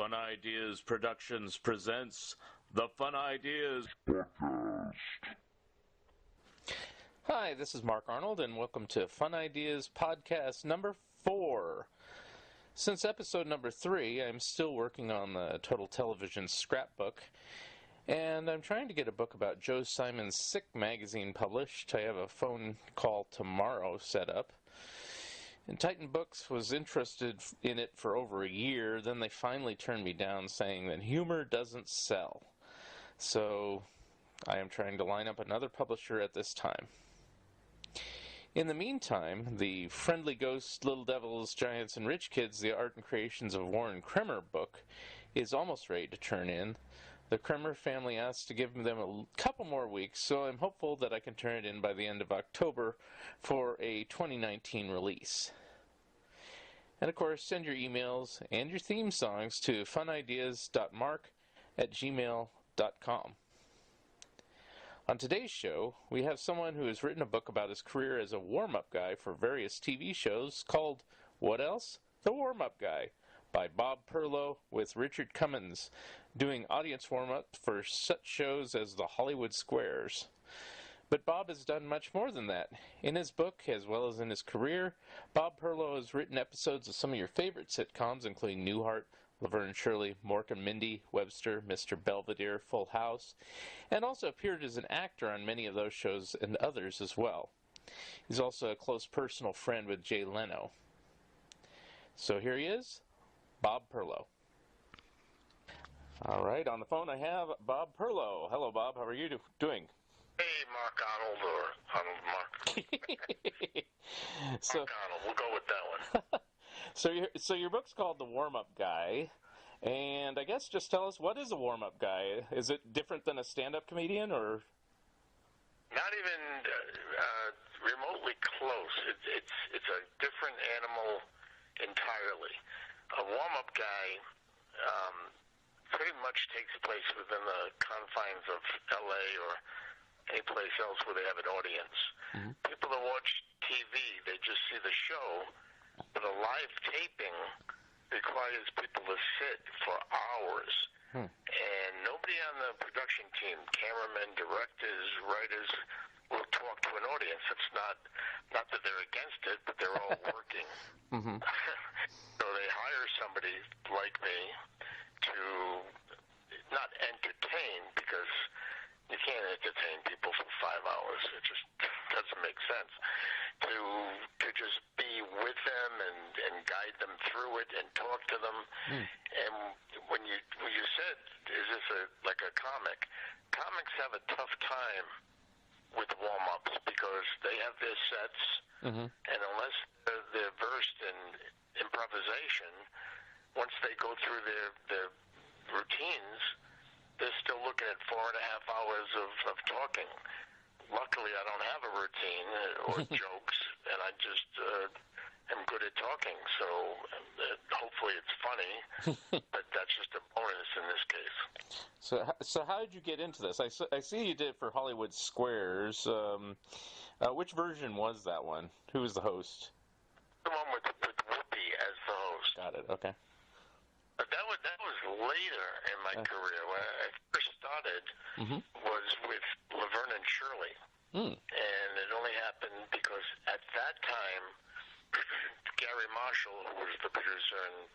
Fun Ideas Productions presents the Fun Ideas Podcast. Hi, this is Mark Arnold, and welcome to Fun Ideas Podcast number 4. Since episode number 3, I'm still working on the Total Television scrapbook, and I'm trying to get a book about Joe Simon's Sick magazine published. I have a phone call tomorrow set up. And Titan Books was interested in it for over a year, then they finally turned me down saying that humor doesn't sell. So I am trying to line up another publisher at this time. In the meantime, the Friendly Ghosts, Little Devils, Giants, and Rich Kids, The Art and Creations of Warren Kremer book is almost ready to turn in. The Kremer family asked to give them a couple more weeks, so I'm hopeful that I can turn it in by the end of October for a 2019 release. And of course, send your emails and your theme songs to funideas.mark@gmail.com. On today's show, we have someone who has written a book about his career as a warm-up guy for various TV shows called, what else? The Warm-Up Guy, by Bob Perlow with Richard Cummins, doing audience warm-up for such shows as the Hollywood Squares. But Bob has done much more than that. In his book, as well as in his career, Bob Perlow has written episodes of some of your favorite sitcoms, including Newhart, Laverne and Shirley, Mork and Mindy, Webster, Mr. Belvedere, Full House, and also appeared as an actor on many of those shows and others as well. He's also a close personal friend with Jay Leno. So here he is, Bob Perlow. All right, on the phone I have Bob Perlow. Hello, Bob. How are you doing? Hey, Mark Arnold, or Arnold Mark. Mark Arnold, we'll go with that one. So your book's called The Warm-Up Guy, and I guess just tell us, what is a warm-up guy? Is it different than a stand-up comedian, or? Not even remotely close. It's a different animal entirely. A warm-up guy pretty much takes place within the confines of L.A. or any place else where they have an audience. Mm-hmm. People that watch TV, they just see the show, but a live taping requires people to sit for hours. And nobody on the production team, cameramen, directors, writers, will talk to an audience. It's not that they're against it, but they're all working. Mm-hmm. So they hire somebody like me to not entertain, because you can't entertain people for 5 hours. It just doesn't make sense. To just be with them and guide them through it and talk to them. And when you said, is this like a comic? Comics have a tough time with warm-ups because they have their sets, and unless they're versed in improvisation, once they go through their routines, they're still looking at 4.5 hours of talking. Luckily, I don't have a routine or jokes, and I just am good at talking. So hopefully it's funny, but that's just a bonus in this case. So how did you get into this? I see you did it for Hollywood Squares. Which version was that one? Who was the host? The one with Whoopi as the host. Got it. Okay. But that was later in my career. When I first started, was with Laverne and Shirley, and it only happened because at that time, Gary Marshall, who was the producer and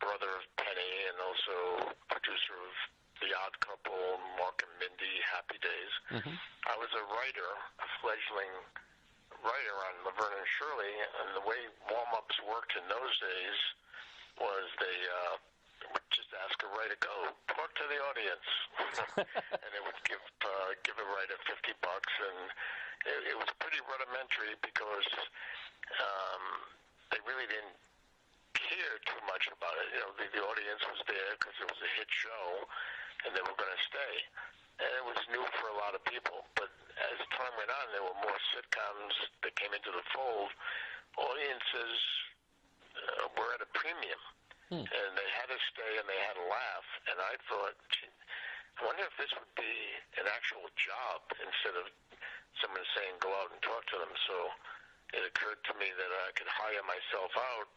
brother of Penny, and also producer of The Odd Couple, Mork and Mindy, Happy Days, I was a writer, a fledgling writer on Laverne and Shirley, and the way warm-ups worked in those days was they would just ask a writer, go talk to the audience, and they would give a writer $50, and it was pretty rudimentary because they really didn't care too much about it. You know, the audience was there because it was a hit show, and they were going to stay. And it was new for a lot of people. But as time went on, there were more sitcoms that came into the fold. Audiences were at a premium. And they had to stay and they had to laugh. And I thought, I wonder if this would be an actual job instead of someone saying go out and talk to them. So it occurred to me that I could hire myself out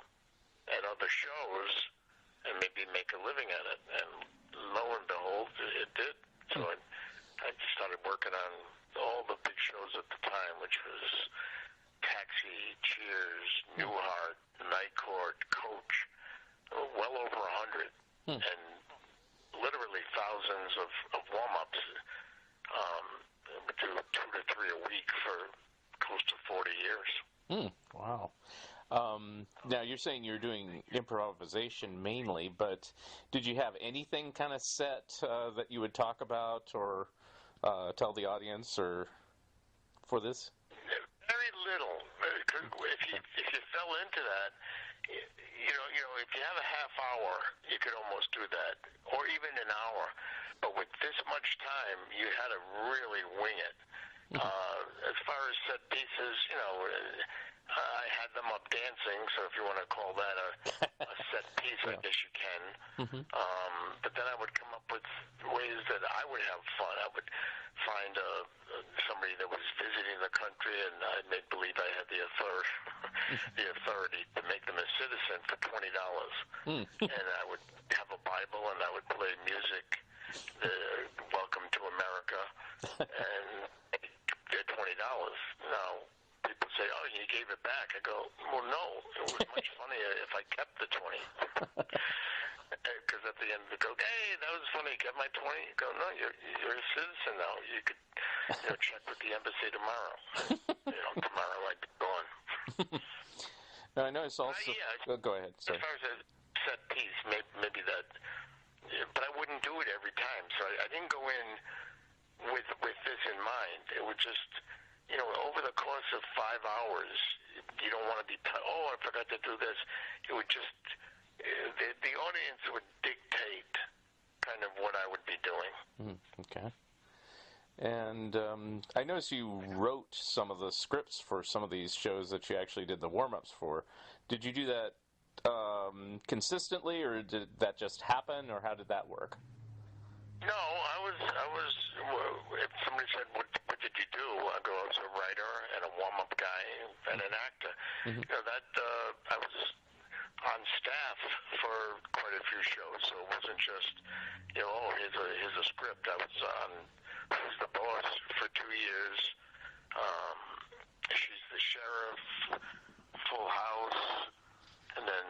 at other shows and maybe make a living at it. And lo and behold, it did. So I just started working on all the big shows at the time, which was Taxi, Cheers, Newhart, Night Court, Coach, well over 100, and literally thousands of warm-ups. We do 2 to 3 a week for close to 40 years. Wow. Now, you're saying you're doing improvisation mainly, but did you have anything kind of set that you would talk about or tell the audience or for this? Very little. If you fell into that, if you have a half hour, you could almost do that, or even an hour. But with this much time, you had to really wing it. As far as set pieces, I had them up dancing, so if you want to call that a set piece, I guess you can. But then I would come up with ways that I would have fun. I would find somebody that was visiting the country, and I'd make believe I had the authority to make them a citizen for $20. And I would have a Bible, and I would play music, Welcome to America, and they're $20. Now, people say, oh, you gave it back. I go, well, no. It was much funnier if I kept the 20. Because at the end, they go, hey, that was funny. Get my 20. You go, no, you're a citizen now. You could check with the embassy tomorrow. Tomorrow I'd be gone. Now, I know it's also... go ahead. Sorry. As far as a set piece, maybe that... But I wouldn't do it every time. So I didn't go in with this in mind. It would just... over the course of 5 hours, you don't want to be, I forgot to do this. It would just, the audience would dictate kind of what I would be doing. Okay. And I noticed you wrote some of the scripts for some of these shows that you actually did the warm-ups for. Did you do that consistently, or did that just happen, or how did that work? No, I was. If somebody said, "What did you do?" I go, "I was a writer and a warm-up guy and an actor." I was on staff for quite a few shows, so it wasn't just, here's a script. I was on Who's the Boss for 2 years. She's the Sheriff, Full House, and then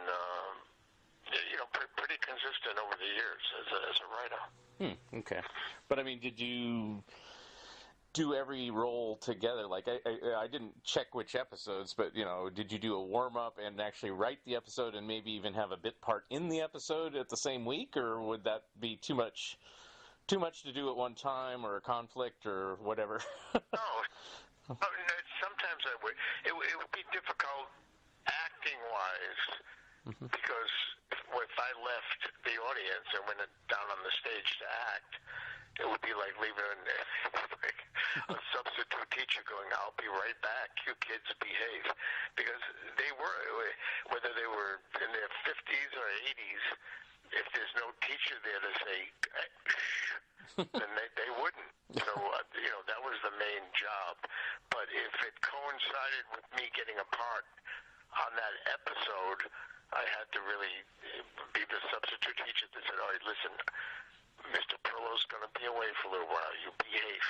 pretty consistent over the years as a writer. Okay. But, I mean, did you do every role together? Like, I didn't check which episodes, but, did you do a warm-up and actually write the episode and maybe even have a bit part in the episode at the same week, or would that be too much to do at one time, or a conflict, or whatever? No. Sometimes I would. It would be difficult acting-wise, because if I left the audience and went down on the stage to act, it would be like leaving a substitute teacher going, I'll be right back, you kids behave. Because they were, whether they were in their 50s or 80s, if there's no teacher there to say, then they wouldn't. So, that was the main job. But if it coincided with me getting a part on that episode, I had to really be the substitute teacher that said, all right, listen, Mr. Perlow's going to be away for a little while. You behave.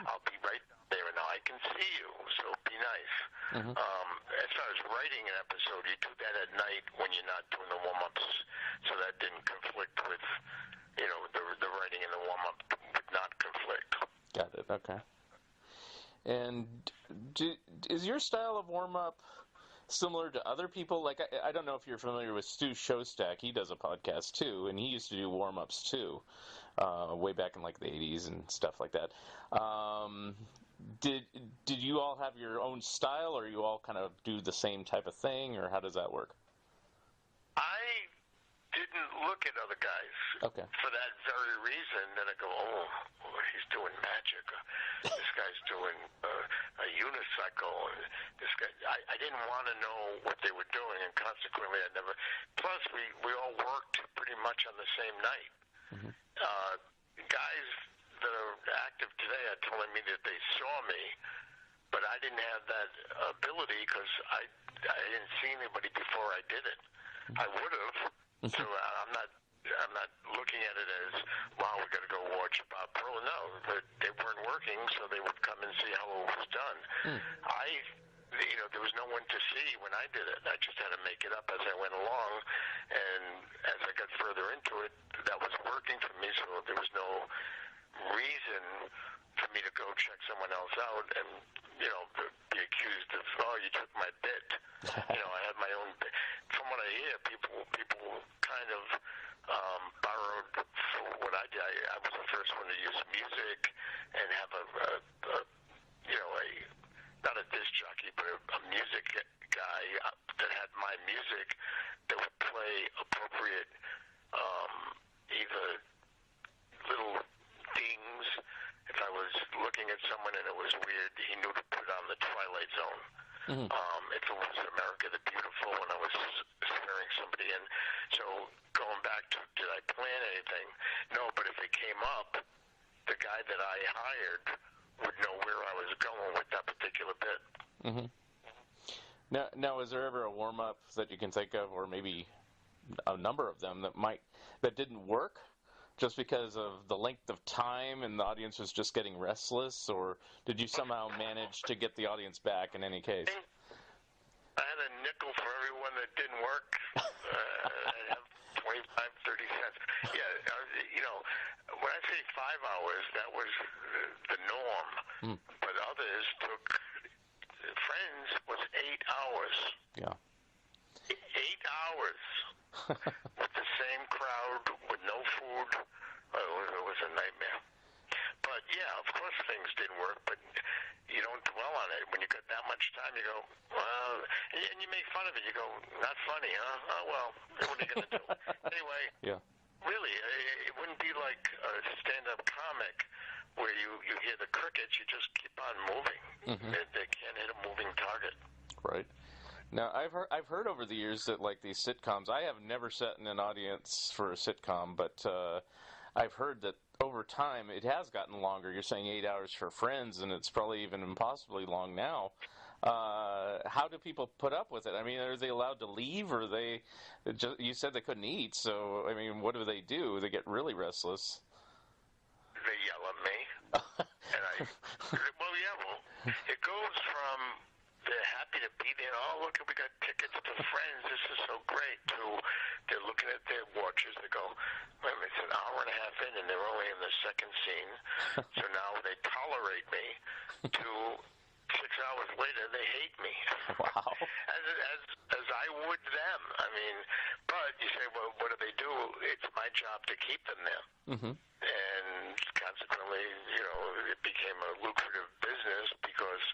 I'll be right there, and now I can see you, so be nice. As far as writing an episode, you do that at night when you're not doing the warm-ups, so that didn't conflict with, the writing and the warm-up would not conflict. Got it, okay. And is your style of warm-up similar to other people? Like, I don't know if you're familiar with Stu Showstack. He does a podcast, too, and he used to do warm-ups, too, way back in, like, the 80s and stuff like that. Did you all have your own style, or you all kind of do the same type of thing, or how does that work? I didn't look at other guys for that very reason. That I go, he's doing magic. This guy's doing a unicycle. This guy, I didn't want to know what they were doing, and consequently, I never. Plus, we all worked pretty much on the same night. Guys that are active today are telling me that they saw me, but I didn't have that ability because I didn't see anybody before I did it. I would have, So I'm not looking at it as, wow, we got to go watch Bob Perlow. No, they weren't working, so they would come and see how it was done. There was no one to see when I did it. I just had to make it up as I went along, and as I got further into it, that was working for me, so there was no reason for me to go check someone else out and, be accused of, oh, you took my bit. I had my own bit. From what I hear, people kind of borrowed for what I did. I was the first one to use music and have a not a disc jockey, but a music guy that had my music that would play appropriate, either little dings. If I was looking at someone and it was weird, he knew to put on the Twilight Zone. If it was America the Beautiful, when I was swearing somebody in. So going back to, did I plan anything? No, but if it came up, the guy that I hired would know where I was going with that particular bit. Now, is there ever a warm-up that you can think of, or maybe a number of them that didn't work just because of the length of time and the audience was just getting restless, or did you somehow manage to get the audience back in any case? I had a nickel for everyone that didn't work. I have 25, 30 cents. Yeah, when I say 5 hours, that was the norm. But others took, Friends was 8 hours. Yeah. 8 hours with the same crowd, with no food. It was a nightmare. But yeah, of course things didn't work, but you don't dwell on it. When you got that much time, you go, well, and you make fun of it. You go, not funny, huh? Oh, well, what are you going to do? Anyway, yeah. Really, it wouldn't be like a stand-up comic where you hear the crickets, you just keep on moving. They can't hit a moving target. Right. Now, I've heard over the years that, like, these sitcoms, I have never sat in an audience for a sitcom, but I've heard that over time it has gotten longer. You're saying 8 hours for Friends, and it's probably even impossibly long now. How do people put up with it? I mean, are they allowed to leave, or you said they couldn't eat, so, I mean, what do? They get really restless. They yell at me. It goes from they're happy to be there. Oh, look, we got tickets to Friends. This is so great. To they're looking at their watches. They go, wait a minute, it's an hour and a half in, and they're only in the second scene. So now they tolerate me. To 6 hours later, they hate me. Wow. As I would them. I mean, but you say, well, what do they do? It's my job to keep them there. And consequently, it became a lucrative business because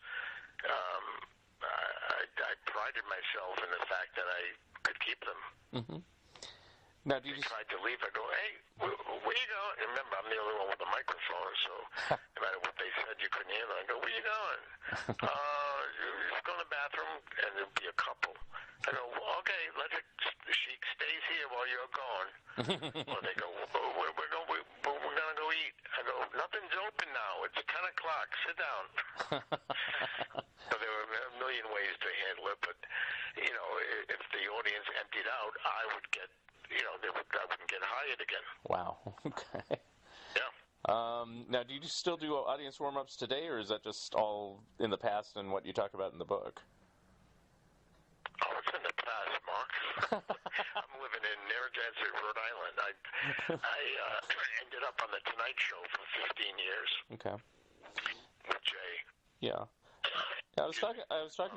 I prided myself in the fact that I could keep them. Now, they tried to leave. I go, hey, where you going? And remember, I'm the only one with a microphone, so no matter what they said, you couldn't hear them. I go, where you going? Just go to the bathroom, and there'll be a couple. I go, well, okay, she stays here while you're gone. Well, they go, we're going to go eat. I go, nothing's open now. It's 10 o'clock. Sit down. So there were a million ways to handle it, but, if the audience emptied out, I would get, I wouldn't get hired again. Wow. Okay. Yeah. Now, do you still do audience warm-ups today, or is that just all in the past and what you talk about in the book? Oh, it's in the past, Mark. I'm living in Narragansett, Rhode Island. I ended up on The Tonight Show for 15 years. Okay. With Jay. Yeah. I was talking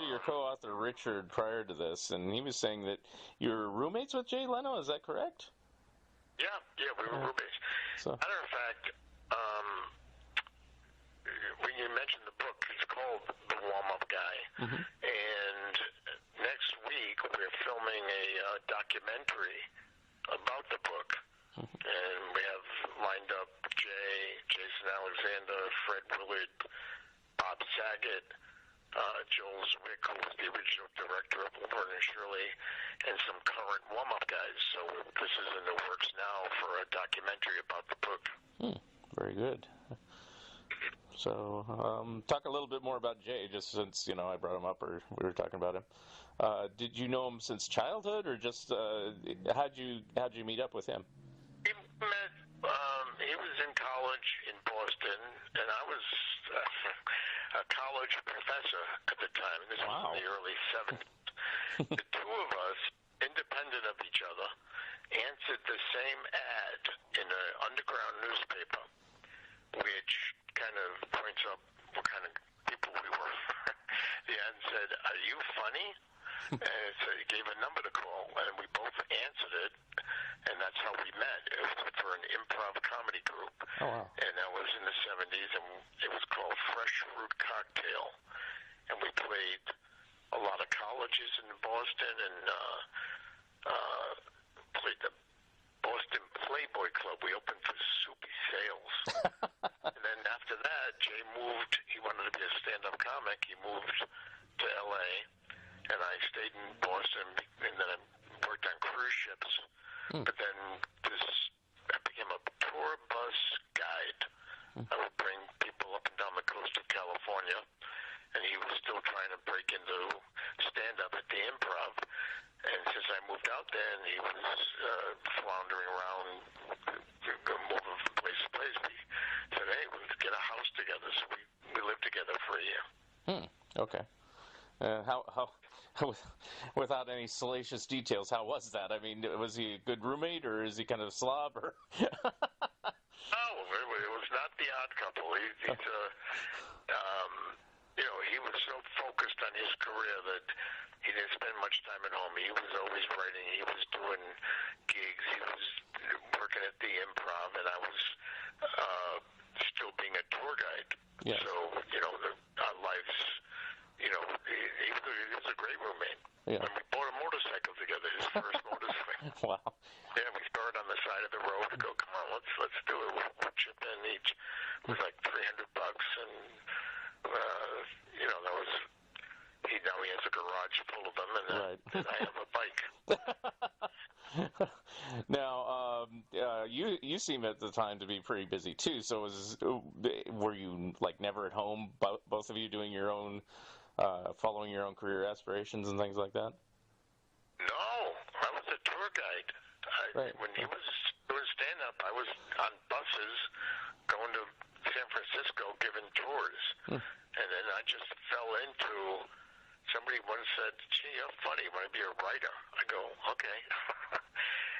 to your co-author Richard prior to this, and he was saying that you're roommates with Jay Leno. Is that correct? Yeah, we were roommates. So. Matter of fact, when you mentioned the book, it's called The Warm-Up Guy, and next week we're filming a documentary about the book, and we have lined up Jay, Jason Alexander, Fred Willard, Bob Saget, Joel Zwick, who was the original director of Laverne and Shirley, and some current warm-up guys. So this is in the works now for a documentary about the book. Very good. So talk a little bit more about Jay, just since, I brought him up or we were talking about him. Did you know him since childhood, or just how'd you meet up with him? We met. He was in college in Boston, and I was a college professor at the time. This was in the early 70s. The two of us, independent of each other, answered the same ad in an underground newspaper, which kind of points up what kind of people we were. The ad said, "Are you funny?" And it gave a number to call, and we both answered it, and that's how we met. It was for an improv comedy group. Oh, wow. And that was in the 70s, and it was called Fresh Fruit Cocktail. And we played a lot of colleges in Boston, and played the Boston Playboy Club. We opened for Soupy Sales. And then after that, Jay moved. He wanted to be a stand-up comic. He moved to L.A., and I stayed in Boston, and then I worked on cruise ships. But then I became a tour bus guide. I would bring people up and down the coast of California, and he was still trying to break into stand-up at the Improv. And since I moved out there, and he was floundering around, moving from place to place, we said, "Hey, we'll get a house together." So we lived together for a year. Okay. How without any salacious details, how was that? I mean, was he a good roommate, or is he kind of a slob? Or No, it was not the odd couple. He was so focused on his career that he didn't spend much time at home. He was always writing. He was doing gigs. He was working at the Improv, and I was still being a tour guide. Yes. So, our lives, he was a great roommate. Yeah. And we bought a motorcycle together, his first motorcycle. Wow. Yeah, we started on the side of the road to go, "Come on, let's do it. We'll chip in each." It was like $300, and that was. Now he has a garage full of them, and I have a bike. Now, you seem at the time to be pretty busy too. So were you like never at home, both of you doing your own, following your own career aspirations and things like that? No, I was a tour guide. When he was doing stand-up, I was on buses going to San Francisco giving tours. And then I just fell into, somebody once said, "Gee, you're funny. You want to be a writer?" I go, "Okay."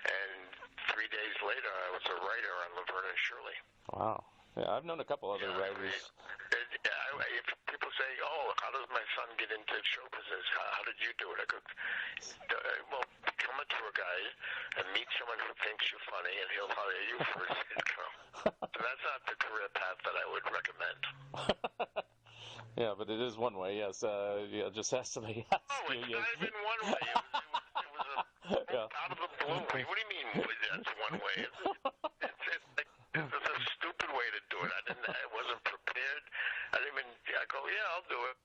And 3 days later, I was a writer on Laverne and Shirley. Wow. Yeah, I've known a couple other writers. If people say, "Oh, how does my son get into show business? How did you do it?" I go, "Well, become a tour guide and meet someone who thinks you're funny, and he'll hire you for his income." So that's not the career path that I would recommend. Yeah, but it is one way. Yes, just has to be. It's not even one way. It was out of the blue. What do you mean that's one way? It's a stupid way to do it. I wasn't prepared. I go, "Yeah, I'll do it."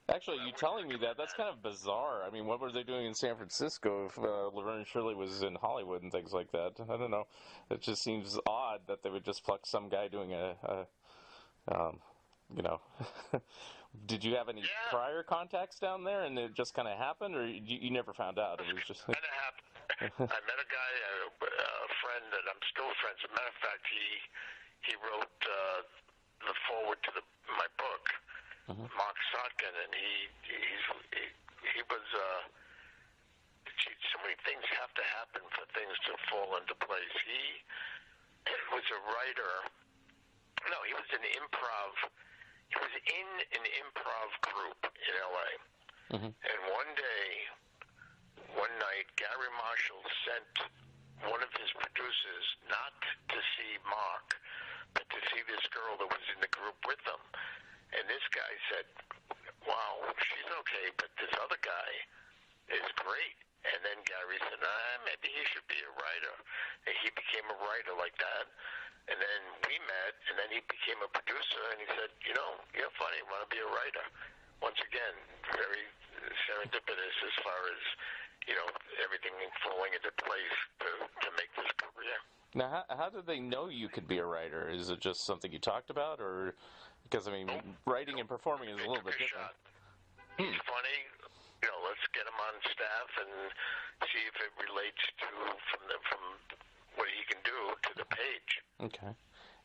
Actually, you telling me that's kind of bizarre. I mean, what were they doing in San Francisco if Laverne and Shirley was in Hollywood and things like that? I don't know. It just seems odd that they would just pluck some guy doing Did you have any prior contacts down there, and it just kind of happened, or you never found out? It was just kind of happened. I met a guy, a friend that I'm still friends. As a matter of fact, he wrote the foreword to my book, Mark Sotkin, and he was. So many things have to happen for things to fall into place. He was a writer. No, he was an improv. He was in an improv group in L.A. And one night, Gary Marshall sent one of his producers not to see Mark, but to see this girl that was in the group with them. And this guy said, "Wow, she's okay, but this other guy is great." And then Gary said, "Maybe he should be a writer." And he became a writer like that. And then we met, and then he became a producer, and he said, "You're funny. You want to be a writer?" Once again, very serendipitous as far as, everything falling into place to make this career. Now, how did they know you could be a writer? Is it just something you talked about, or because writing and performing is a little bit different? He's funny. let's get him on staff and see if it relates to from what he can do to the page. Okay.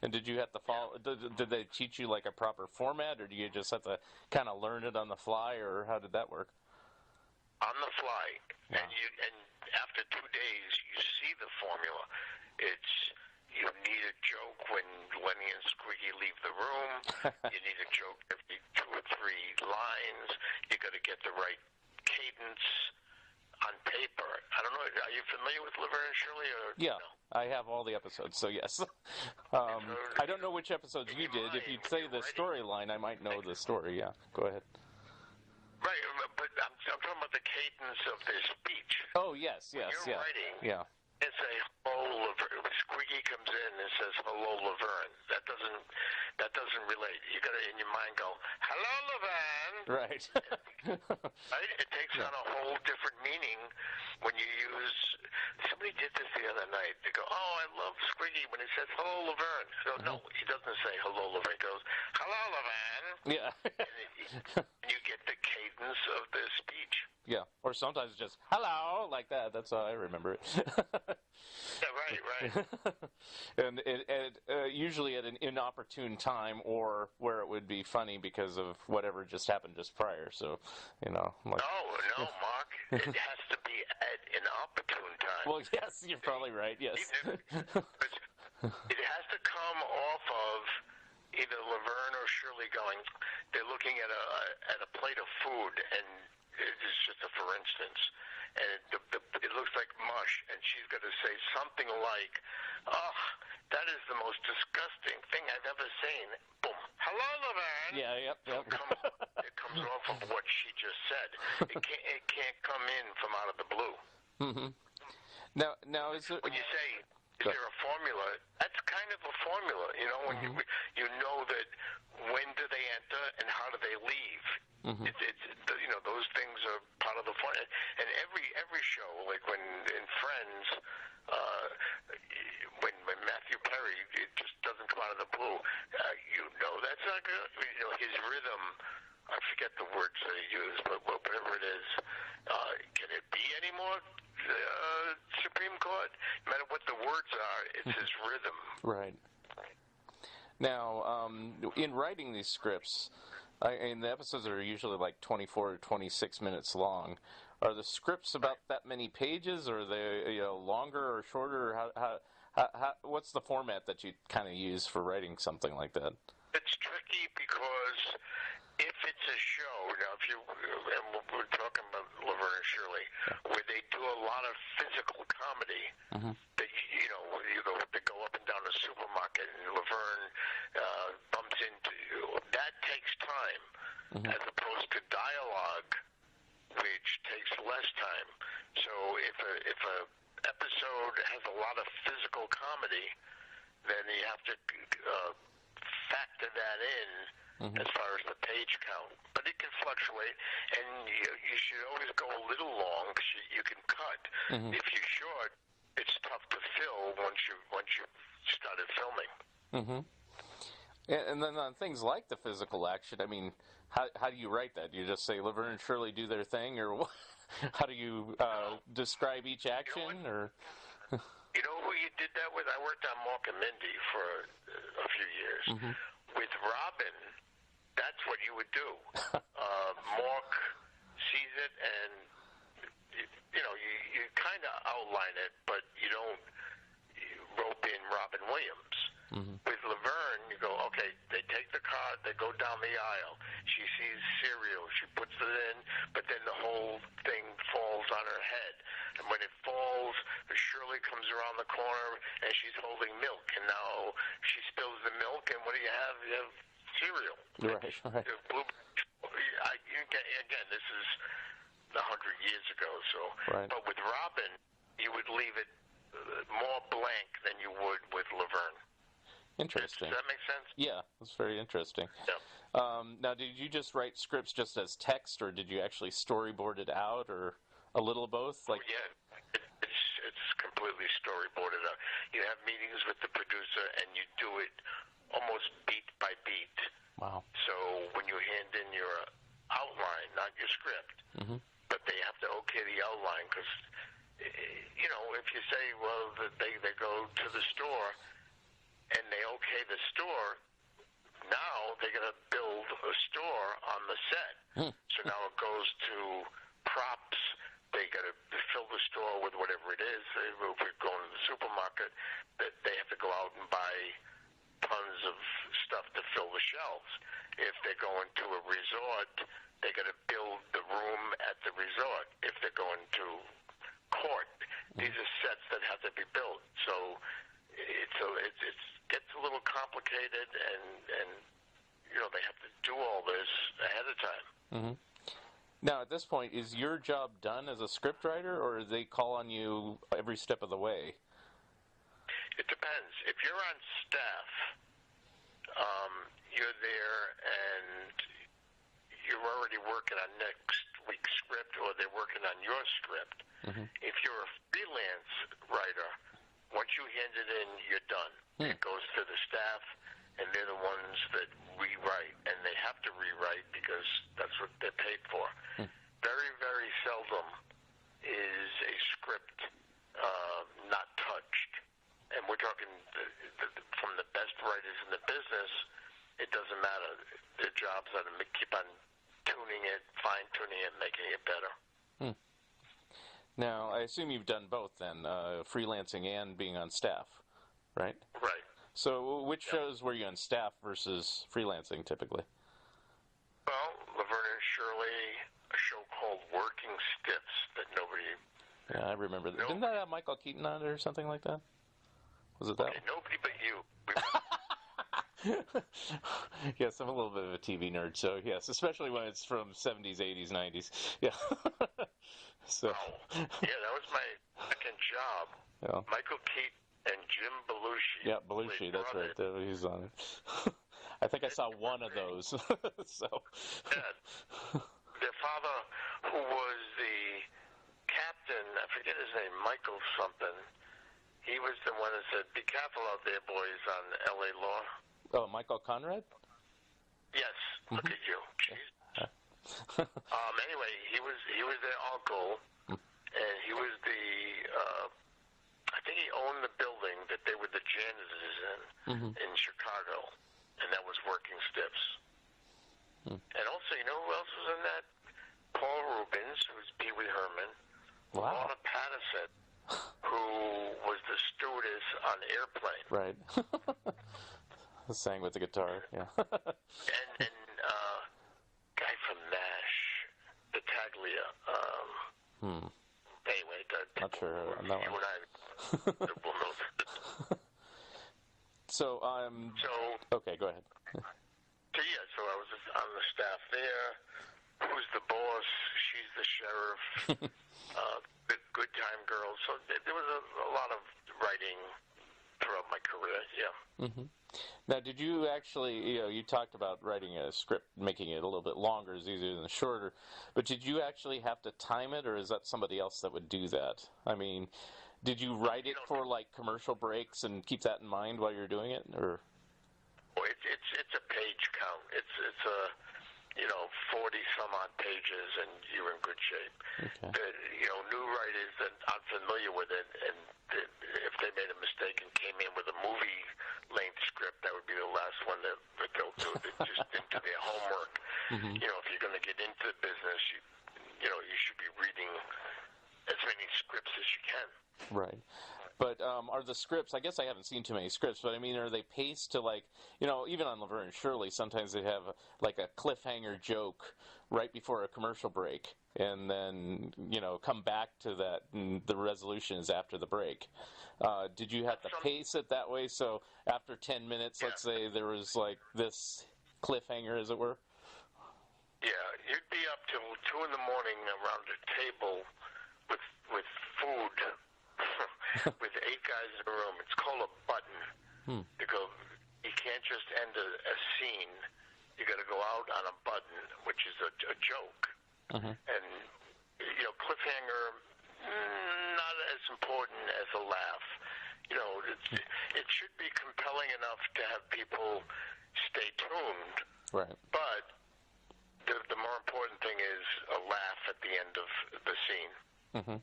And did you have to follow? Did they teach you like a proper format, or do you just have to kind of learn it on the fly, or how did that work? On the fly, wow. and after 2 days, you see the formula. It's you need a joke when Lenny and Squiggy leave the room. You need a joke every 2 or 3 lines. You got to get the right cadence on paper. I don't know. Are you familiar with Laverne and Shirley? Or yeah, no? I have all the episodes, so yes. I don't know which episodes you did. If you'd say the storyline, I might know the story. Yeah, go ahead. Right, but I'm talking about the cadence of their speech. Oh, yes, When you're writing, yeah. It's a hello, Laverne. Squiggy comes in and says hello, Laverne. That doesn't relate. You got to in your mind go hello, Laverne. Right. Right. It takes on a whole different meaning when you use. Somebody did this the other night. They go, oh, I love Squiggy when he says hello, Laverne. I go, no, he doesn't say hello, Laverne. He goes hello, Laverne. Yeah. And you get the cadence of the speech. Yeah, or sometimes just hello like that. That's how I remember it. Yeah, right. And usually at an inopportune time, or where it would be funny because of whatever just happened just prior. So, like, No, Mark. It has to be at an opportune time. Well, yes, you're probably right. Yes. It has to come off of either Laverne or Shirley going. They're looking at a plate of food, and it's just a for instance, and it looks like mush, and she's going to say something like, "Oh, that is the most disgusting thing I've ever seen." Boom. Hello, Laverne. Yeah. Yep. So it comes off of what she just said. It can't come in from out of the blue. Mm-hmm. Now is it when you say, is there a formula? That's kind of a formula, when you know that when do they enter and how do they leave. Mm-hmm. Those things are part of the formula. And every show, like when in Friends, when Matthew Perry, it just doesn't come out of the blue. That's not good. His rhythm. I forget the words that he used, but whatever it is, can it be any more Supreme Court? No matter what the words are, it's his rhythm. Right. Now, in writing these scripts, and the episodes are usually like 24 or 26 minutes long. Are the scripts about that many pages, or are they longer or shorter? How what's the format that you kind of use for writing something like that? It's tricky because if it's a show, now and we're talking about Laverne and Shirley, where they do a lot of physical comedy, that they go up and down the supermarket, and Laverne bumps into you. That takes time, as opposed to dialogue, which takes less time. So if a episode has a lot of physical comedy, then you have to factor that in as far as the page count. But it can fluctuate, and you should always go a little long because you can cut. If you're short, it's tough to fill once you started filming. And then on things like the physical action, I mean, how do you write that? Do you just say Laverne and Shirley do their thing, or how do you describe each action? Or you know who you did that with? I worked on Mork and Mindy for a few years. With Robin, that's what you would do. Mork sees it, and you kind of outline it, but you don't rope in Robin Williams. With Laverne, you go, okay, they take the card, they go down the aisle. She sees cereal, she puts it in, but then the whole thing falls on her head. And when it falls, Shirley comes around the corner, and she's holding milk. And now she spills the milk, and what do you have? You have cereal. Right. Again, this is 100 years ago. So, But with Robin, you would leave it more blank than you would with Laverne. Interesting. Does that make sense? Yeah, that's very interesting. Yeah. Now, did you just write scripts just as text, or did you actually storyboard it out, or a little of both? It's completely storyboarded out. You have meetings with the producer, and you do it almost beat by beat. Wow. So when you hand in your outline, not your script, but they have to okay the outline because, if you say, well, that they go to the store and they okay the store, now they're going to build a store on the set. So now it goes to props. They got to fill the store with whatever it is. If we're going to the supermarket, that they have to go out and buy tons of stuff to fill the shelves. If they're going to a resort, they got to build the room at the resort. If they're going to court, these are sets that have to be built. So it gets a little complicated, and they have to do all this ahead of time. Mm-hmm. Now, at this point, is your job done as a scriptwriter, or do they call on you every step of the way? It depends. If you're on staff, you're there and you're already working on next week's script, or they're working on your script. Mm-hmm. If you're a freelance writer, once you hand it in, you're done. It goes to the staff, and they're the ones that rewrite, and they have to rewrite because that's what they're paid for. Very, very seldom is a script not touched. And we're talking from the best writers in the business. It doesn't matter. Their jobs are to keep on tuning it, fine-tuning it, making it better. Now, I assume you've done both then, freelancing and being on staff, right? Right. So which shows were you on staff versus freelancing typically? Well, Laverne and Shirley, a show called Working Stiffs that nobody... Yeah, I remember that. Didn't that have Michael Keaton on it or something like that? Was it that? Okay, nobody but you. Yes, I'm a little bit of a TV nerd, so yes, especially when it's from 70s, 80s, 90s. Yeah. So. Wow. Yeah, that was my second job. Yeah. Michael Keaton and Jim Belushi. Yeah, Belushi, that's right. He's on it. I think I saw one of those. So. Yeah. Their father, who was the captain, I forget his name, Michael something, he was the one that said, "Be careful out there, boys, on L.A. Law." Oh, Michael Conrad? Yes. Look at you. Jeez. Anyway, he was their uncle, and he was the I think he owned the building that they were the janitors in Chicago, and that was Working Stiffs. And also, you know who else was in that? Paul Rubens, who's Pee Wee Herman. Wow. Lorna Patterson, who was the stewardess on Airplane. Right. Sang with the guitar, yeah. and guy from MASH, Battaglia. Anyway, not sure on that one. You and I will know that. So, okay, go ahead. So I was on the staff there. Who's the boss? She's the sheriff. The good time girl. So there was a lot of writing throughout my career, yeah. Mm-hmm. Now, did you actually, you talked about writing a script, making it a little bit longer is easier than shorter, but did you actually have to time it, or is that somebody else that would do that? I mean, did you write it for, like, commercial breaks and keep that in mind while you're doing it, or? Well, it's a page count. It's 40 some odd pages, and you're in good shape. Okay. New writers that aren't familiar with it, and if they made a mistake and came in with a movie length script, that would be the last one that they'll do. They just didn't do their homework. If you're going to get into the business, you should be reading as many scripts as you can. Right. But are the scripts, I guess I haven't seen too many scripts, but I mean, are they paced to, like, even on Laverne and Shirley, sometimes they have like a cliffhanger joke right before a commercial break, and then, come back to that, and the resolution is after the break. Did you have to pace it that way? So after 10 minutes, let's say, there was like this cliffhanger, as it were? Yeah, you'd be up till 2 in the morning around a table with food. With 8 guys in a room. It's called a button. You can't just end a scene. You got to go out on a button, which is a joke. And cliffhanger, not as important as a laugh. It should be compelling enough to have people stay tuned. Right. But the the more important thing is a laugh at the end of the scene. Mm-hmm.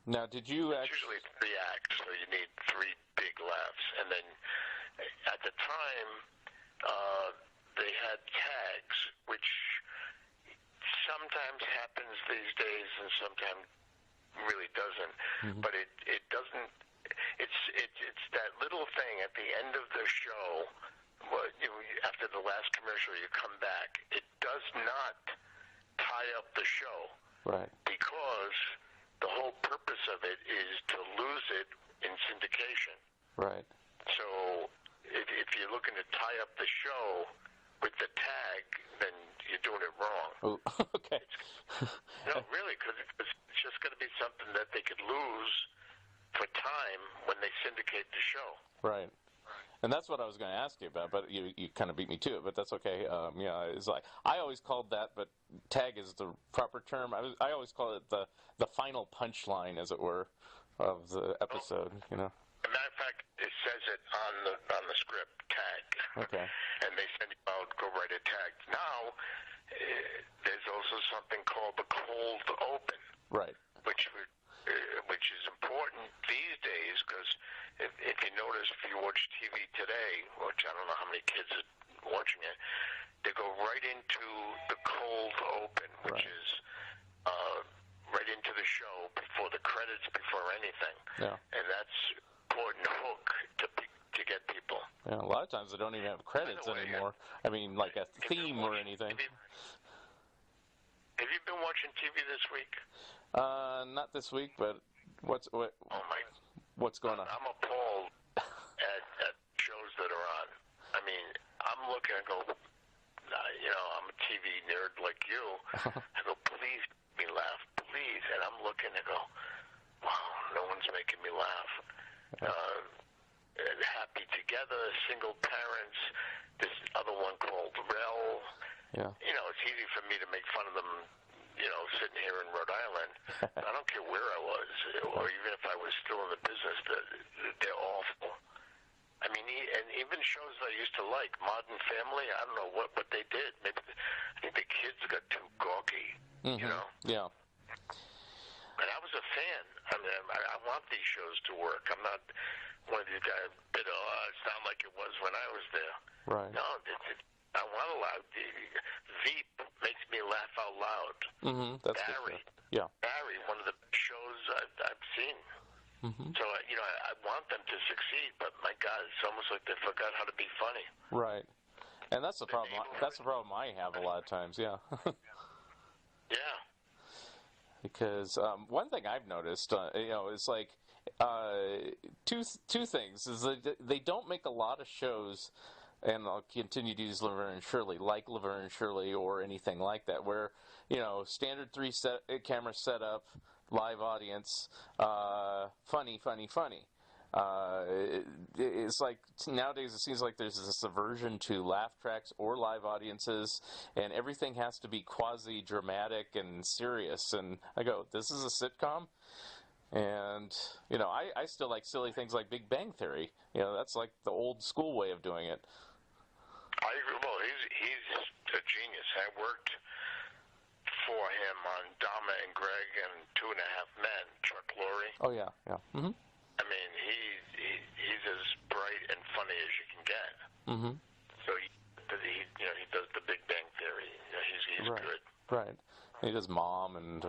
Now, did you It's usually 3 acts, so you need 3 big laughs. And then at the time, they had tags, which sometimes happens these days and sometimes really doesn't. Mm-hmm. But it doesn't. It's that little thing at the end of the show. After the last commercial, you come back. It does not tie up the show, right? Because the whole purpose of it is to lose it in syndication. Right. So if you're looking to tie up the show with the tag, then you're doing it wrong. Oh, okay. No, really, because it's just going to be something that they could lose for time when they syndicate the show. Right. And that's what I was going to ask you about, but you kind of beat me to it, but that's okay. It's like I always called that, but tag is the proper term. I always call it the final punchline, as it were, of the episode. As a matter of fact, it says it on the script, tag. Okay. And they send you out, go write a tag. Now, there's also something called the cold open. Right. Which is important these days, because if you notice, if you watch TV today, which I don't know how many kids are watching it, they go right into the cold open, which is right into the show before the credits, before anything. Yeah. And that's important hook to get people. Yeah, a lot of times they don't even have credits anymore. I mean, like a theme or anything. Have you been watching TV this week? Not this week, but what's going on? I'm appalled at shows that are on. I mean, I'm looking and go, I'm a TV nerd like you. I go, please make me laugh, please. And I'm looking and go, wow, no one's making me laugh. Happy Together, Single Parents, this other one called Rel. Yeah. It's easy for me to make fun of them, sitting here in Rhode Island. I don't care where I was, or even if I was still in the business, they're awful. I mean, and even shows I used to like, Modern Family, I don't know what they did. Maybe I think the kids got too gawky, Yeah. And I was a fan. I mean, I want these shows to work. I'm not one of these guys that sound like it was when I was there. Right. No, I want to laugh. Veep makes me laugh out loud. Mm-hmm. That's Barry. Good. Yeah. Barry, one of the shows I've seen. Mm-hmm. So, I want them to succeed, but my God, it's almost like they forgot how to be funny. Right. And that's the problem. That's the problem I have a lot of times, yeah. Yeah. Because one thing I've noticed, is like two things. Is that they don't make a lot of shows, and I'll continue to use Laverne and Shirley, like Laverne and Shirley or anything like that, where, standard 3 camera setup, live audience, funny. It's like nowadays it seems like there's this aversion to laugh tracks or live audiences, and everything has to be quasi-dramatic and serious. And I go, this is a sitcom? And, I still like silly things like Big Bang Theory. That's like the old school way of doing it. I agree. Well, he's a genius. I worked for him on Dama and Greg and 2.5 Men, Chuck Lorre. Oh, yeah. Mm-hmm. I mean, he's as bright and funny as you can get. Mm-hmm. So he does the Big Bang Theory. He's right. good. Right. He does Mom and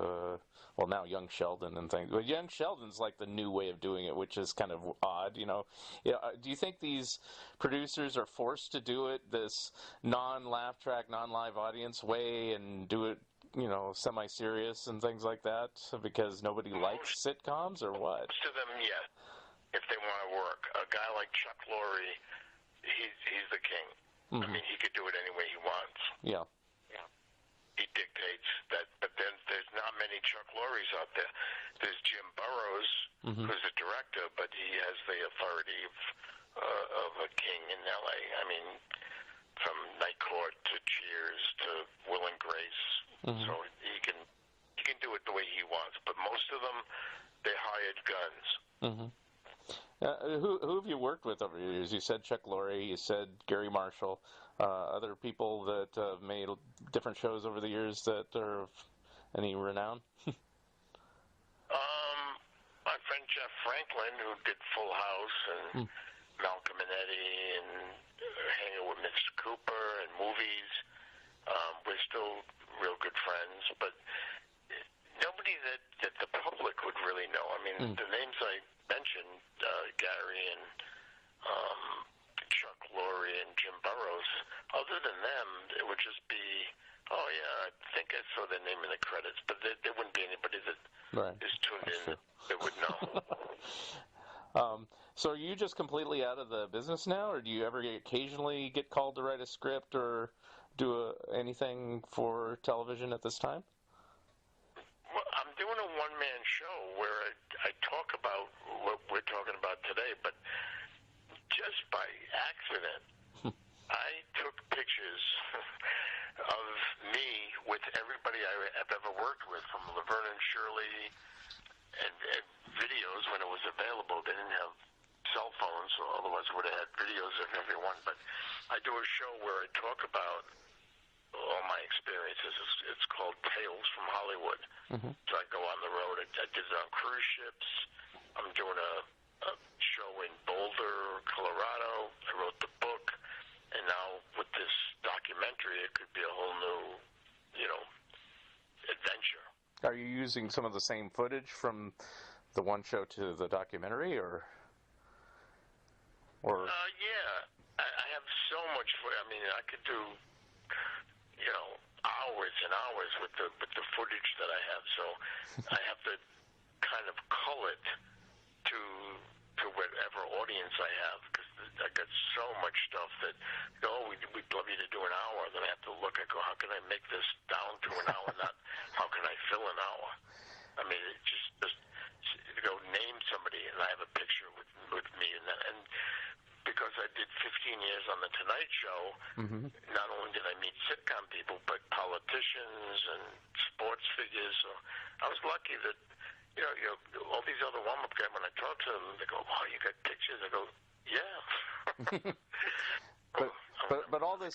now Young Sheldon and things. But Young Sheldon's like the new way of doing it, which is kind of odd. Do you think these producers are forced to do it this non-laugh track, non-live audience way, and do it semi-serious and things like that because nobody likes sitcoms, or what? Most of them, yes, if they want to work. A guy like Chuck Lorre, he's the king. Mm-hmm. I mean, he could do it any way he wants. Yeah. He dictates that, but then there's not many Chuck Lorres out there. There's Jim Burrows, mm-hmm. who's the director, but he has the authority of a king in L.A. I mean, from Night Court to Cheers to Will and Grace. Mm-hmm. So he can do it the way he wants. But most of them, they hired guns. Mm-hmm. Who have you worked with over the years? You said Chuck Lorre, you said Gary Marshall, other people that have made different shows over the years that are of any renown? My friend Jeff Franklin, who did Full House and Malcolm and Eddie and hanging with Mr. Cooper and movies. We're still real good friends, but nobody that the public would really know. I mean, the names I mentioned, Gary and Chuck Lorre and Jim Burrows, other than them, it would just be, oh yeah, I think I saw their name in the credits, but there wouldn't be anybody that is tuned in that would know. So are you just completely out of the business now, or do you ever occasionally get called to write a script or do anything for television at this time? Well, I'm doing a one-man show where I talk about what we're talking about today, but just by accident, I took pictures of me with everybody I've ever worked with, from Laverne and Shirley, and videos when it was available. They didn't have cell phones, so otherwise I would have had videos of everyone. But I do a show where I talk about all my experiences. It's called Tales from Hollywood. So I go on the road. I did it on cruise ships. I'm doing a show in Boulder, Colorado. I wrote the book. And now with this documentary, it could be a whole new, adventure. Are you using some of the same footage from the one show to the documentary, or? Yeah, I have so much. I mean, I could do, hours and hours with the footage that I have. So I have to kind of cull it to whatever audience I have, because I got so much stuff that, we'd love you to do an hour. Then I have to look. I go, how can I make this down to an hour? Not how can I fill an hour? I mean, it just go name somebody, and I have a picture with me, and because I did 15 years on the Tonight Show, not only did I meet sitcom people, but politicians and sports figures. So I was lucky that, all these other warm-up guys, when I talk to them, they go, wow, you got pictures? I go, yeah. But all this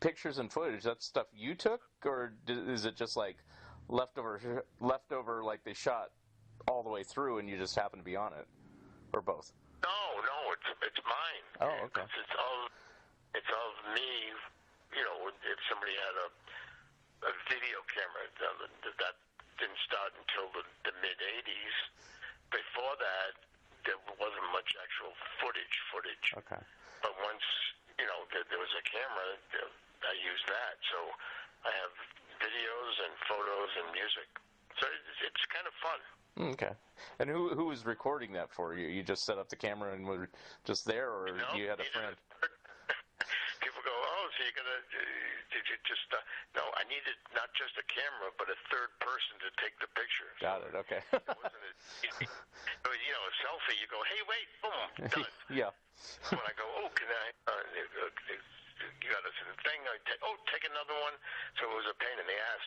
pictures and footage, that's stuff you took, or is it just like leftover, like they shot all the way through and you just happen to be on it, or both? No, it's mine. Oh, okay. It's of me. If somebody had a video camera, that didn't start until the mid '80s. Before that, there wasn't much actual footage. Okay. But once there was a camera, I used that. So I have videos and photos and music. So it's kind of fun. Okay. And who was recording that for you? You just set up the camera and were just there, or you had a friend? People go, oh, so you're going to, did you just, no, I needed not just a camera, but a third person to take the picture. Got it, okay. It wasn't a selfie, you go, hey, wait, boom, done. Yeah. When I go, oh, can I, you got us in the thing, take another one. So it was a pain in the ass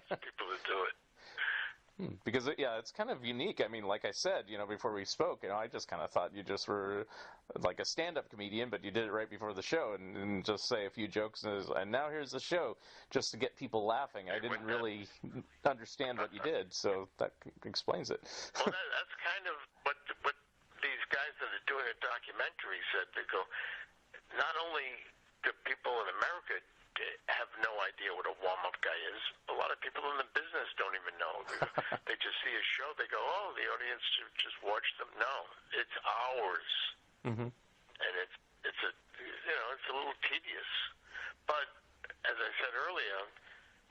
for people to do it. Because, it's kind of unique. I mean, like I said, before we spoke, I just kind of thought you just were like a stand-up comedian, but you did it right before the show and just say a few jokes, and now here's the show, just to get people laughing. I didn't really understand what you did, so that explains it. Well, that's kind of what these guys that are doing a documentary said. They go, not only do people in America have no idea what a warm-up guy is. A lot of people in the business don't even know. They just see a show. They go, oh, the audience should just watch them. No, it's hours. And it's a little tedious. But as I said earlier,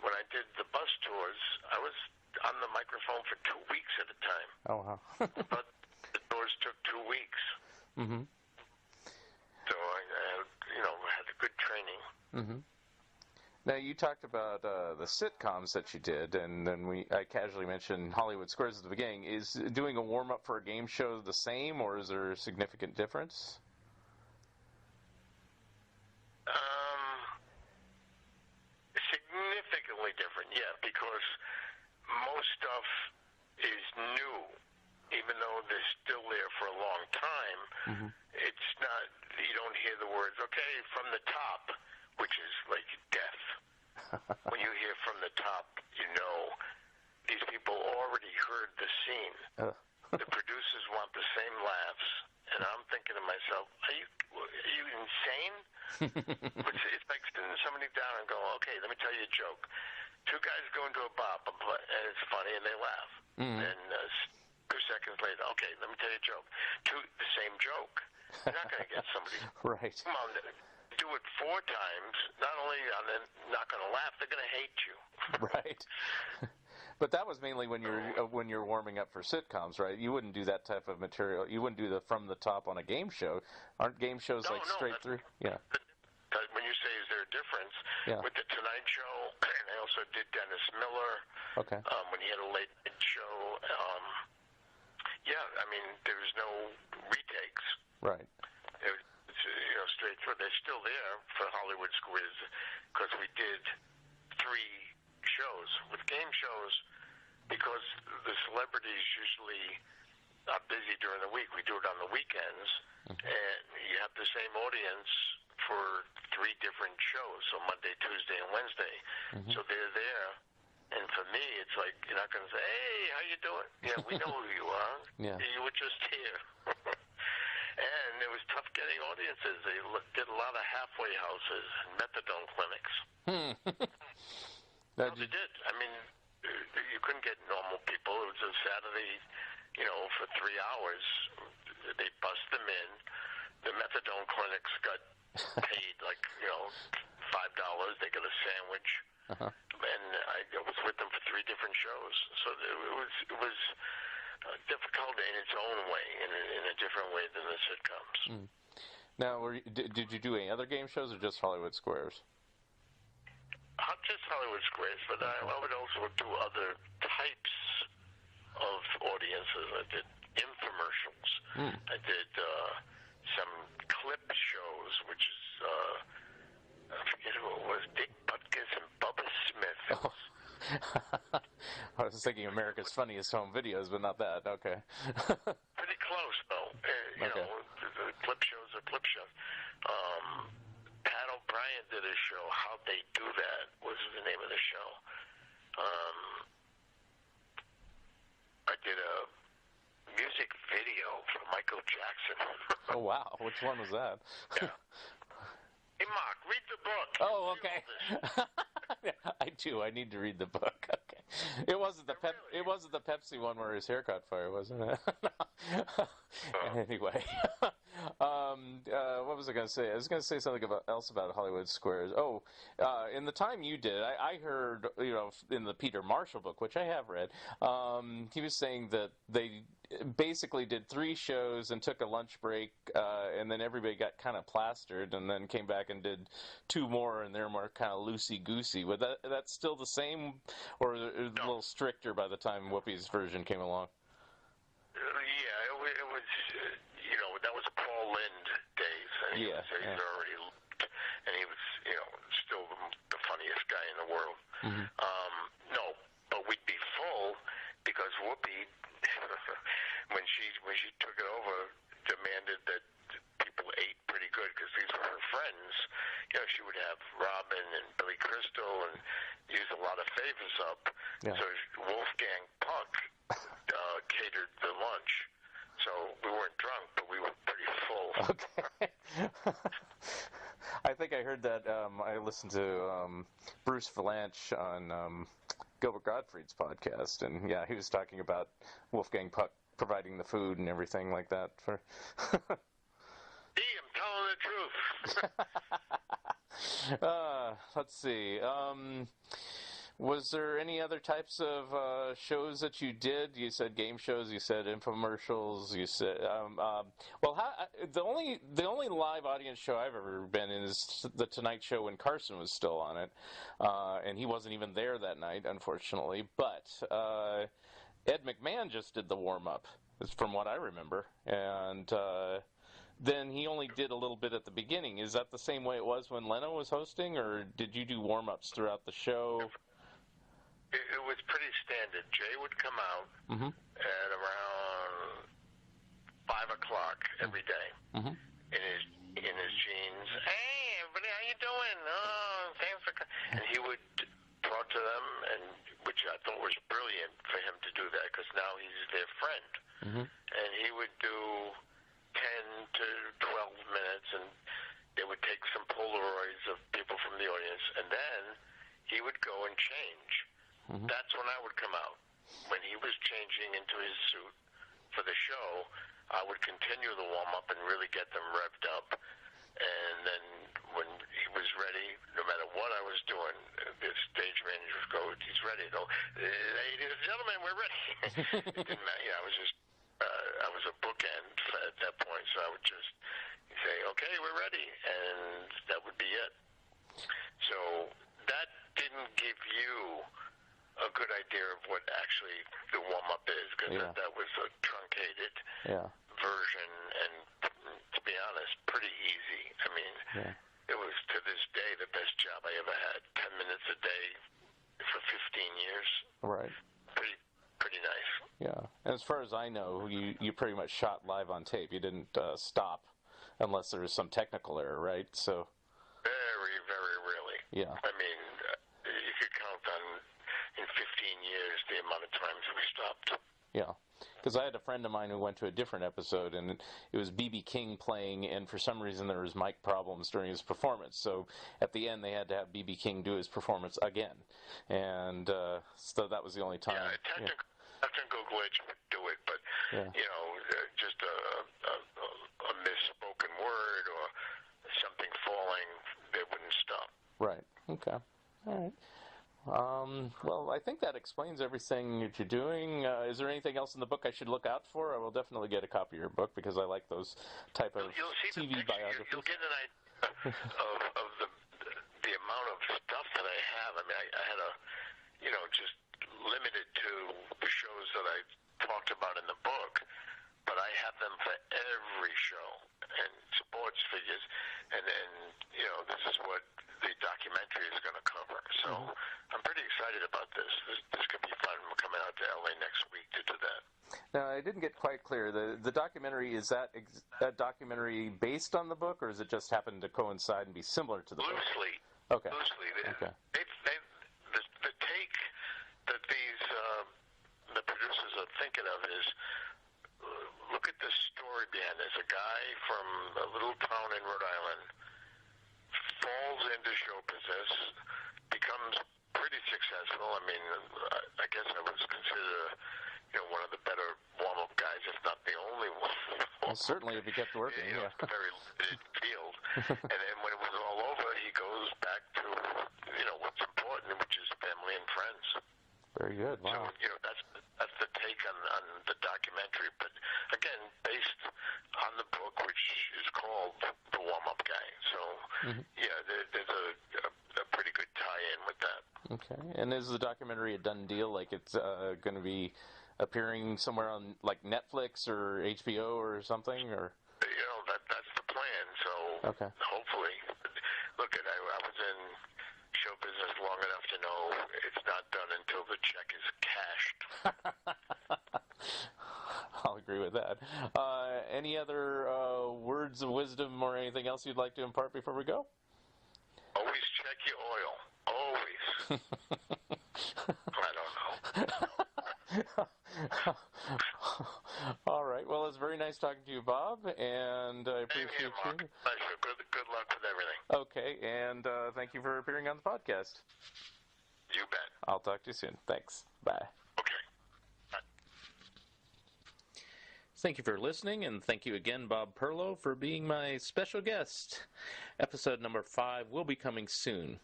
when I did the bus tours, I was on the microphone for 2 weeks at a time. Oh, wow. But the tours took 2 weeks. So I had a good training. Now, you talked about the sitcoms that you did, and then I casually mentioned Hollywood Squares at the beginning. Is doing a warm-up for a game show the same, or is there a significant difference? Significantly different, yeah, because most stuff is new. even though they're still there for a long time, it's not, you don't hear the words, okay, from the top, which is like death. When you hear from the top, you know these people already heard the scene. The producers want the same laughs, and I'm thinking to myself, are you insane? It's like sitting somebody down and going, okay, let me tell you a joke. Two guys go into a bar, and it's funny, and they laugh. And 2 seconds later, okay, let me tell you a joke. The same joke. You're not going to get somebody. Right. Come on, do it 4 times. Not only are they not going to laugh, they're going to hate you. Right. But that was mainly when you're warming up for sitcoms, right? You wouldn't do that type of material. You wouldn't do the from the top on a game show. Aren't game shows straight through? Yeah. When you say is there a difference with the Tonight Show, and I also did Dennis Miller. Okay. When he had a late night show. I mean there was no retakes. Right. It's straight through. They're still there for Hollywood Squares because we did 3 shows. With game shows, because the celebrities usually are busy during the week, we do it on the weekends, and you have the same audience for 3 different shows, so Monday, Tuesday, and Wednesday. So they're there, and for me, it's like, you're not going to say, hey, how you doing? Yeah, we know who you are. Yeah. You were just here. And it was tough getting audiences. They did a lot of halfway houses and methadone clinics. Well, they did. I mean, you couldn't get normal people. It was a Saturday, for 3 hours. They bust them in. The methadone clinics got paid $5. They got a sandwich. And I was with them for 3 different shows. So it was difficult in its own way, in a different way than the sitcoms. Now, did you do any other game shows or just Hollywood Squares? Just Hollywood Squares, but I would also do other types of audiences. I did infomercials. I did some clip shows, which is, I forget who it was, Dick Butkus and Bubba Smith. I was thinking America's Funniest Home Videos, but not that. Okay. Pretty close, though. The clip shows are clip shows. Pat O'Brien did a show, How'd They Do That was the name of the show. I did a music video for Michael Jackson. Oh, wow. Which one was that? Yeah. Hey, Mark, read the book. Oh, okay. I do. I need to read the book. Okay. It wasn't the Pepsi one where his hair caught fire, wasn't it? Anyway. What was I going to say? I was going to say something else about Hollywood Squares. Oh, in the time you did, I heard, in the Peter Marshall book, which I have read, he was saying that they basically did 3 shows and took a lunch break, and then everybody got kind of plastered, and then came back and did 2 more, and they're more kind of loosey-goosey. Was that's still the same, or a little stricter by the time Whoopi's version came along? Yeah, it was, that was Paul Lynde days, and he was already, and he was, still the funniest guy in the world. No, but we'd be full because Whoopi, when she took it over, demanded that people ate pretty good because these were her friends. She would have Robin and Billy Crystal and use a lot of favors up. Yeah. So Wolfgang Puck catered the lunch. So we weren't drunk, but we were pretty full. Okay. I think I heard that. I listened to Bruce Valanche on Gilbert Gottfried's podcast, and yeah, he was talking about Wolfgang Puck providing the food and everything like that. For I'm telling the truth. Let's see. Was there any other types of shows that you did? You said game shows. You said infomercials. You said the only live audience show I've ever been in is the Tonight Show when Carson was still on it, and he wasn't even there that night, unfortunately. But Ed McMahon just did the warm up, from what I remember, and then he only did a little bit at the beginning. Is that the same way it was when Leno was hosting, or did you do warm ups throughout the show? It was pretty standard. Jay would come out at around 5 o'clock every day in his jeans. Hey, everybody, how you doing? Oh, thanks for and he would talk to them, and which I thought was brilliant for him to do that, because now he's their friend. And he would do 10 to 12 minutes, and they would take some Polaroids of people from the audience, and then he would go and change. That's when I would come out. When he was changing into his suit for the show, I would continue the warm-up and really get them revved up. And then when he was ready, no matter what I was doing, the stage manager would go, he's ready. Go, ladies and gentlemen, we're ready. It didn't matter. I was just, I was a bookend at that point, so I would just say, okay, we're ready, and that would be it. So that didn't give you a good idea of what actually the warm-up is, because that was a truncated version, and to be honest, pretty easy. I mean, it was, to this day, the best job I ever had. 10 minutes a day for 15 years. Right. Pretty nice. Yeah. And as far as I know, you pretty much shot live on tape. You didn't stop unless there was some technical error, right? So. Very, very rarely. Yeah. I mean, you could count on, in 15 years, the amount of times we stopped. Yeah. Because I had a friend of mine who went to a different episode, and it was B.B. King playing, and for some reason there was mic problems during his performance. So at the end, they had to have B.B. King do his performance again. And so that was the only time. Yeah, technical glitch would do it, but, just a misspoken word or something falling, they wouldn't stop. Right. Okay. All right. Well, I think that explains everything that you're doing. Is there anything else in the book I should look out for? I will definitely get a copy of your book, because I like those type of TV biographies. You'll get an idea of the amount of stuff that I have. I mean, I had just limited to the shows that I talked about in the book, but I have them for every show, and sports figures, and then, this is what the documentary is going to cover. So I'm pretty excited about this. This could be fun. We're coming out to LA next week to do that. Now, I didn't get quite clear. The documentary, is that documentary based on the book, or does it just happen to coincide and be similar to the book? Loosely. Okay. Loosely. Okay. The take that the producers are thinking of is, look at the story behind this. A guy from a little town in Rhode Island falls into show business, becomes pretty successful. I mean, I guess I was considered, one of the better warm-up guys, if not the only one. Well, certainly if he kept working, It's a very limited field. And then when it was all over, he goes back to, what's important, which is family and friends. Very good. Wow. So, that's the take on the documentary. But, again, based on the book, which is called The Warm-Up Guy. So, there's a pretty good tie-in with that. Okay. And is the documentary a done deal? Like, it's going to be appearing somewhere on, like, Netflix or HBO or something? Or That's the plan. So, hopefully. Look, I was in show business long enough to know it's not done until the check is cashed. I'll agree with that. Any other words of wisdom or anything else you'd like to impart before we go? Always check your oil. Always. I don't know. All right. Well, it's very nice talking to you, Bob, and I appreciate Same here, Mark. you. Pleasure. Good luck with everything. Okay, and thank you for appearing on the podcast. You bet. I'll talk to you soon. Thanks. Bye. Okay. Bye. Thank you for listening, and thank you again, Bob Perlow, for being my special guest. Episode number 5 will be coming soon.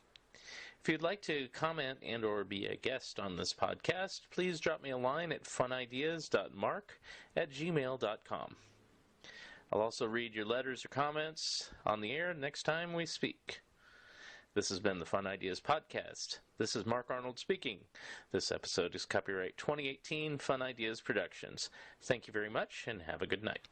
If you'd like to comment and or be a guest on this podcast, please drop me a line at funideas.mark@gmail.com. I'll also read your letters or comments on the air next time we speak. This has been the Fun Ideas Podcast. This is Mark Arnold speaking. This episode is copyright 2018 Fun Ideas Productions. Thank you very much, and have a good night.